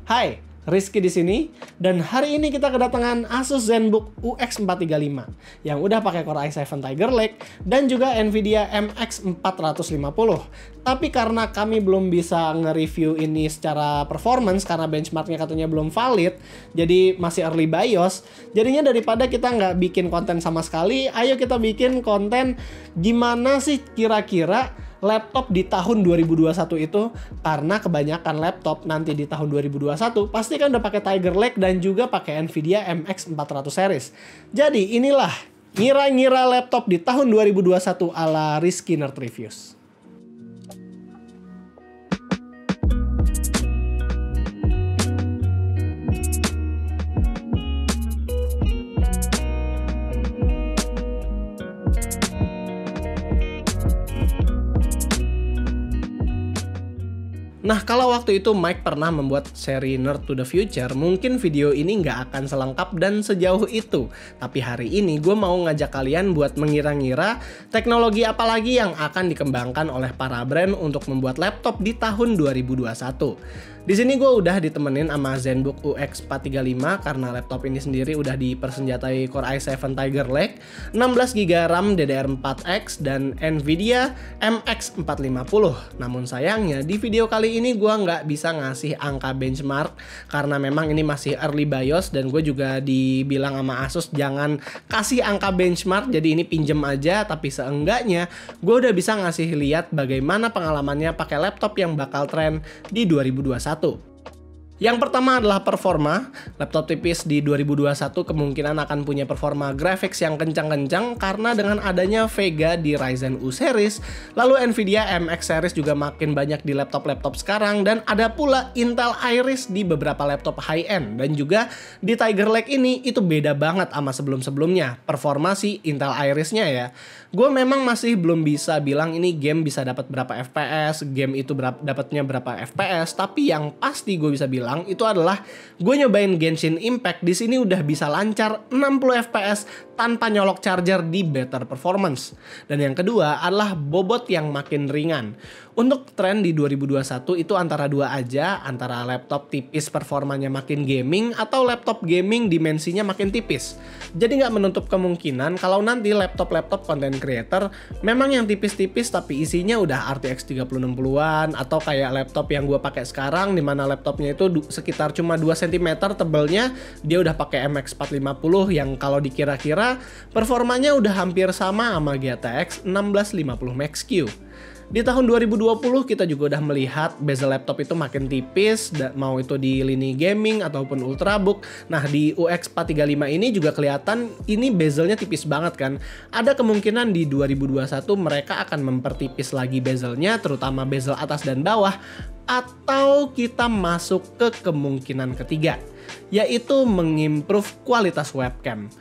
Hai, Rizky di sini dan hari ini kita kedatangan Asus ZenBook UX435 yang udah pakai Core i7 Tiger Lake dan juga Nvidia MX450. Tapi karena kami belum bisa nge-review ini secara performance karena benchmarknya katanya belum valid, jadi masih early BIOS. Jadinya daripada kita nggak bikin konten sama sekali, ayo kita bikin konten gimana sih kira-kira laptop di tahun 2021 itu, karena kebanyakan laptop nanti di tahun 2021 pasti kan udah pakai Tiger Lake dan juga pakai Nvidia MX400 series. Jadi inilah ngira-ngira laptop di tahun 2021 ala Rizky Nerd Reviews. Nah, kalau waktu itu Mike pernah membuat seri Nerd to the Future, mungkin video ini nggak akan selengkap dan sejauh itu. Tapi hari ini gue mau ngajak kalian buat mengira-ngira teknologi apa lagi yang akan dikembangkan oleh para brand untuk membuat laptop di tahun 2021. Di sini gue udah ditemenin sama ZenBook UX435 karena laptop ini sendiri udah dipersenjatai Core i7 Tiger Lake, 16GB RAM DDR4X dan Nvidia MX450. Namun sayangnya di video kali ini gue nggak bisa ngasih angka benchmark karena memang ini masih early BIOS dan gue juga dibilang sama Asus jangan kasih angka benchmark, jadi ini pinjem aja. Tapi seenggaknya gue udah bisa ngasih lihat bagaimana pengalamannya pakai laptop yang bakal tren di 2021. Yang pertama adalah performa. Laptop tipis di 2021 kemungkinan akan punya performa graphics yang kencang-kencang karena dengan adanya Vega di Ryzen U series, lalu Nvidia MX series juga makin banyak di laptop-laptop sekarang, dan ada pula Intel Iris di beberapa laptop high-end. Dan juga di Tiger Lake ini itu beda banget sama sebelum-sebelumnya. Performa si Intel Iris-nya ya. Gue memang masih belum bisa bilang ini game bisa dapat berapa FPS, game itu dapatnya berapa FPS, tapi yang pasti gue bisa bilang itu adalah gue nyobain Genshin Impact di sini udah bisa lancar 60 FPS tanpa nyolok charger di better performance. Dan yang kedua adalah bobot yang makin ringan. Untuk tren di 2021 itu antara dua aja, antara laptop tipis performanya makin gaming atau laptop gaming dimensinya makin tipis. Jadi nggak menutup kemungkinan kalau nanti laptop-laptop content creator memang yang tipis-tipis tapi isinya udah RTX 3060-an, atau kayak laptop yang gue pakai sekarang dimana laptopnya itu sekitar cuma 2 cm tebelnya, dia udah pakai MX450 yang kalau dikira-kira performanya udah hampir sama sama GTX 1650 Max-Q. Di tahun 2020 kita juga udah melihat bezel laptop itu makin tipis, mau itu di lini gaming ataupun ultrabook. Nah di UX435 ini juga kelihatan ini bezelnya tipis banget kan. Ada kemungkinan di 2021 mereka akan mempertipis lagi bezelnya, terutama bezel atas dan bawah. Atau kita masuk ke kemungkinan ketiga, yaitu mengimprove kualitas webcam.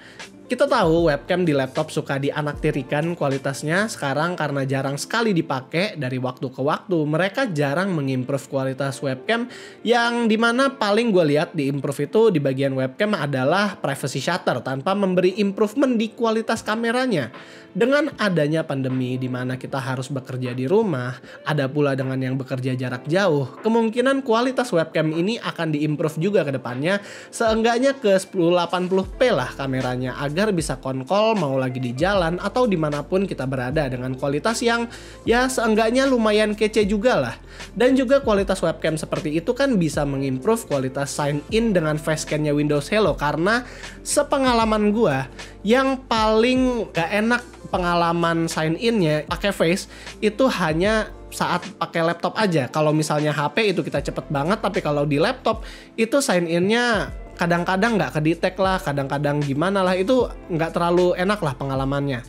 Kita tahu webcam di laptop suka dianaktirikan kualitasnya sekarang karena jarang sekali dipakai. Dari waktu ke waktu mereka jarang mengimprove kualitas webcam, yang dimana paling gue lihat di improve itu di bagian webcam adalah privacy shutter tanpa memberi improvement di kualitas kameranya. Dengan adanya pandemi di mana kita harus bekerja di rumah, ada pula dengan yang bekerja jarak jauh, kemungkinan kualitas webcam ini akan diimprove juga ke depannya, seenggaknya ke 1080p lah kameranya, agar bisa konkol mau lagi di jalan atau dimanapun kita berada dengan kualitas yang ya seenggaknya lumayan kece juga lah. Dan juga kualitas webcam seperti itu kan bisa mengimprove kualitas sign in dengan facecam-nya Windows Hello, karena sepengalaman gua yang paling gak enak pengalaman sign in-nya pakai face itu hanya saat pakai laptop aja. Kalau misalnya HP itu kita cepet banget, tapi kalau di laptop itu sign in-nya kadang-kadang nggak kedetek lah, kadang-kadang gimana lah, itu nggak terlalu enak lah pengalamannya.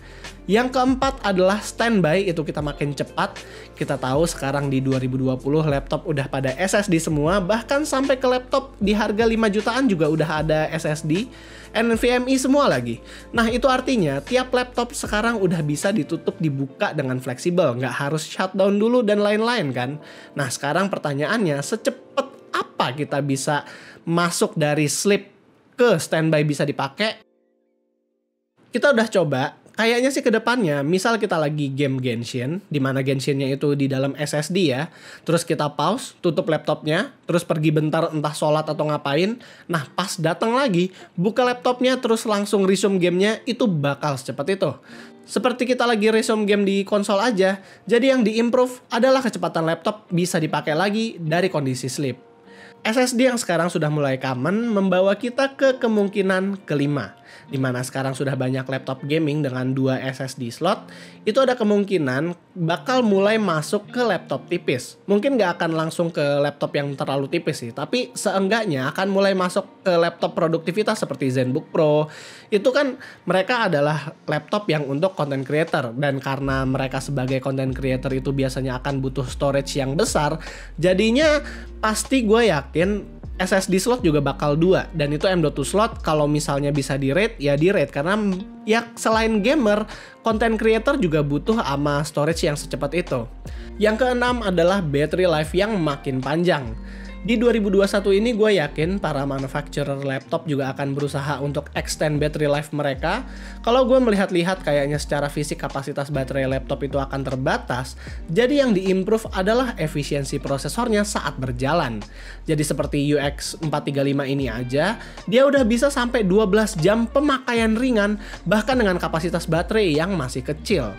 Yang keempat adalah standby, itu kita makin cepat. Kita tahu sekarang di 2020 laptop udah pada SSD semua, bahkan sampai ke laptop di harga 5 jutaan juga udah ada SSD, NVMe semua lagi. Nah itu artinya tiap laptop sekarang udah bisa ditutup dibuka dengan fleksibel, nggak harus shutdown dulu dan lain-lain kan. Nah sekarang pertanyaannya, secepat apa kita bisa masuk dari sleep ke standby bisa dipakai? Kita udah coba kayaknya sih kedepannya, misal kita lagi game Genshin, di mana Genshinnya itu di dalam SSD ya, terus kita pause, tutup laptopnya, terus pergi bentar entah sholat atau ngapain, nah pas datang lagi, buka laptopnya terus langsung resume gamenya, itu bakal secepat itu. Seperti kita lagi resume game di konsol aja, jadi yang diimprove adalah kecepatan laptop bisa dipakai lagi dari kondisi sleep. SSD yang sekarang sudah mulai common membawa kita ke kemungkinan kelima, di mana sekarang sudah banyak laptop gaming dengan 2 SSD slot, itu ada kemungkinan bakal mulai masuk ke laptop tipis. Mungkin nggak akan langsung ke laptop yang terlalu tipis sih, tapi seenggaknya akan mulai masuk ke laptop produktivitas seperti ZenBook Pro. Itu kan mereka adalah laptop yang untuk content creator, dan karena mereka sebagai content creator itu biasanya akan butuh storage yang besar, jadinya pasti gue yakin SSD slot juga bakal 2, dan itu M.2 slot kalau misalnya bisa di-rate ya di-rate, karena ya selain gamer, content creator juga butuh ama storage yang secepat itu. Yang keenam adalah battery life yang makin panjang. Di 2021 ini gue yakin para manufacturer laptop juga akan berusaha untuk extend battery life mereka. Kalau gue melihat-lihat kayaknya secara fisik kapasitas baterai laptop itu akan terbatas, jadi yang diimprove adalah efisiensi prosesornya saat berjalan. Jadi seperti UX 435 ini aja, dia udah bisa sampai 12 jam pemakaian ringan, bahkan dengan kapasitas baterai yang masih kecil.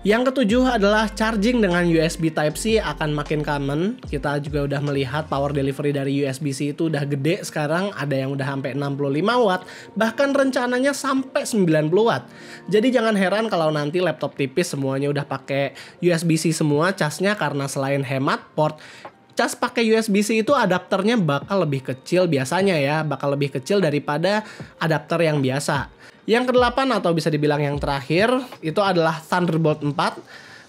Yang ketujuh adalah charging dengan USB Type-C akan makin common. Kita juga udah melihat power delivery dari USB-C itu udah gede sekarang, ada yang udah sampai 65 watt, bahkan rencananya sampai 90 watt. Jadi jangan heran kalau nanti laptop tipis semuanya udah pakai USB-C semua casnya, karena selain hemat port, cas pakai USB-C itu adapternya bakal lebih kecil biasanya ya, bakal lebih kecil daripada adapter yang biasa. Yang kedelapan atau bisa dibilang yang terakhir itu adalah Thunderbolt 4.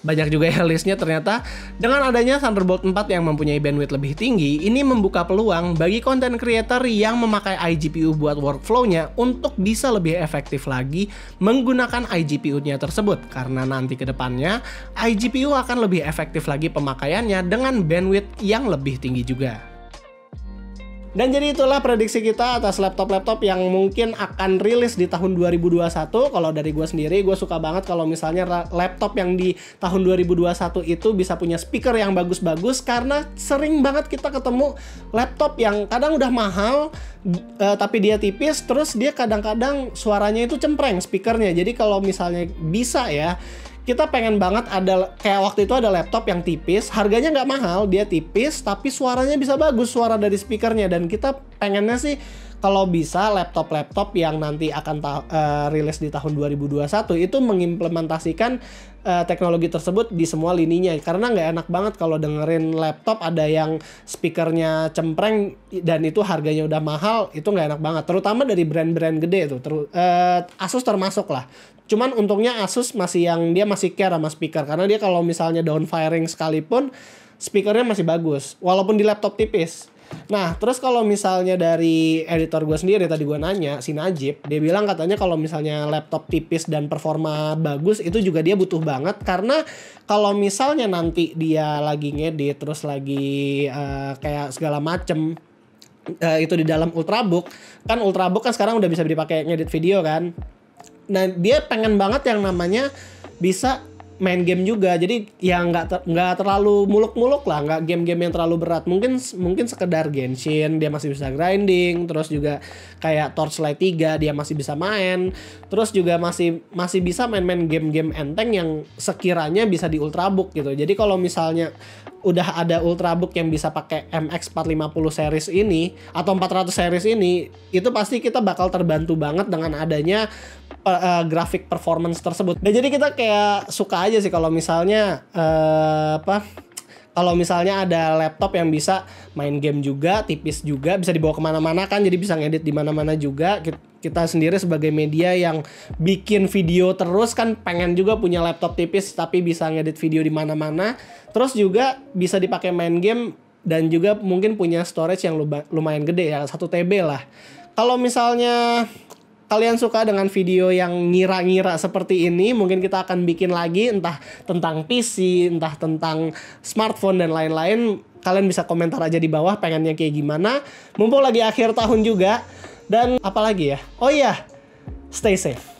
Banyak juga ya listnya ternyata. Dengan adanya Thunderbolt 4 yang mempunyai bandwidth lebih tinggi, ini membuka peluang bagi content creator yang memakai iGPU buat workflow-nya untuk bisa lebih efektif lagi menggunakan iGPU-nya tersebut. Karena nanti ke depannya iGPU akan lebih efektif lagi pemakaiannya dengan bandwidth yang lebih tinggi juga. Dan jadi itulah prediksi kita atas laptop-laptop yang mungkin akan rilis di tahun 2021. Kalau dari gue sendiri, gue suka banget kalau misalnya laptop yang di tahun 2021 itu bisa punya speaker yang bagus-bagus, karena sering banget kita ketemu laptop yang kadang udah mahal, tapi dia tipis, terus dia kadang-kadang suaranya itu cempreng speakernya. Jadi kalau misalnya bisa ya, kita pengen banget ada, kayak waktu itu ada laptop yang tipis, harganya nggak mahal, dia tipis, tapi suaranya bisa bagus, suara dari speakernya. Dan kita pengennya sih kalau bisa laptop-laptop yang nanti akan rilis di tahun 2021 itu mengimplementasikan teknologi tersebut di semua lininya. Karena nggak enak banget kalau dengerin laptop ada yang speakernya cempreng dan itu harganya udah mahal, itu nggak enak banget. Terutama dari brand-brand gede tuh, Asus termasuk lah. Cuman untungnya Asus dia masih care sama speaker, karena dia kalau misalnya downfiring sekalipun speakernya masih bagus walaupun di laptop tipis. Nah, terus kalau misalnya dari editor gue sendiri, tadi gue nanya si Najib, dia bilang katanya kalau misalnya laptop tipis dan performa bagus itu juga dia butuh banget, karena kalau misalnya nanti dia lagi ngedit terus lagi kayak segala macem itu di dalam Ultrabook kan sekarang udah bisa dipakai ngedit video kan. Nah, dia pengen banget yang namanya bisa main game juga, jadi ya nggak terlalu muluk-muluk lah, nggak game-game yang terlalu berat. Mungkin sekedar Genshin dia masih bisa grinding, terus juga kayak Torchlight 3 dia masih bisa main, terus juga masih bisa main-main game-game enteng yang sekiranya bisa di Ultrabook gitu. Jadi kalau misalnya udah ada Ultrabook yang bisa pakai MX 450 series ini atau 400 series ini, itu pasti kita bakal terbantu banget dengan adanya grafik performance tersebut. Dan jadi kita kayak suka aja sih kalau misalnya kalau misalnya ada laptop yang bisa main game juga, tipis juga, bisa dibawa kemana-mana kan, jadi bisa ngedit di mana-mana juga. Kita sendiri sebagai media yang bikin video terus kan pengen juga punya laptop tipis tapi bisa ngedit video di mana-mana. Terus juga bisa dipakai main game dan juga mungkin punya storage yang lumayan gede ya, 1 TB lah. Kalau misalnya kalian suka dengan video yang ngira-ngira seperti ini, mungkin kita akan bikin lagi entah tentang PC, entah tentang smartphone dan lain-lain. Kalian bisa komentar aja di bawah pengennya kayak gimana. Mumpung lagi akhir tahun juga. Dan apalagi ya? Oh iya, stay safe.